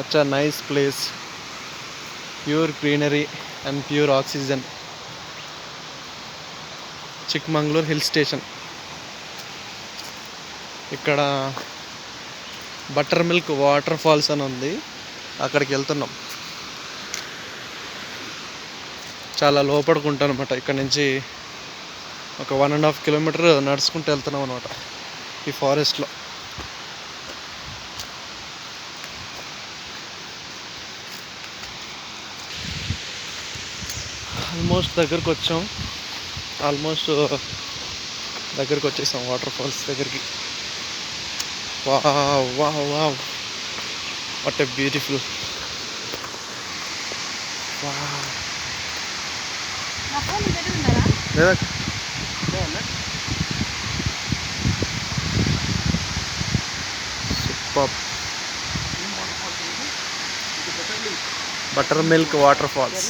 Such a nice place. Pure greenery and pure oxygen. Chikmagalur hill station. ఇక్కడ buttermilk water falls అని ఉంది, అక్కడికి వెళ్తున్నాం. చాలా లోపడుకుంటాం అనమాట. ఇక్కడ నుంచి ఒక 1.5 కిలోమీటర్ నడుచుకుంటూ వెళ్తున్నాం అనమాట ఈ ఫారెస్ట్లో. ఆల్మోస్ట్ దగ్గరకు వచ్చేసాం వాటర్ ఫాల్స్ దగ్గరికి. Wow wow wow, what a beautiful. లేదా super. Butter milk water falls.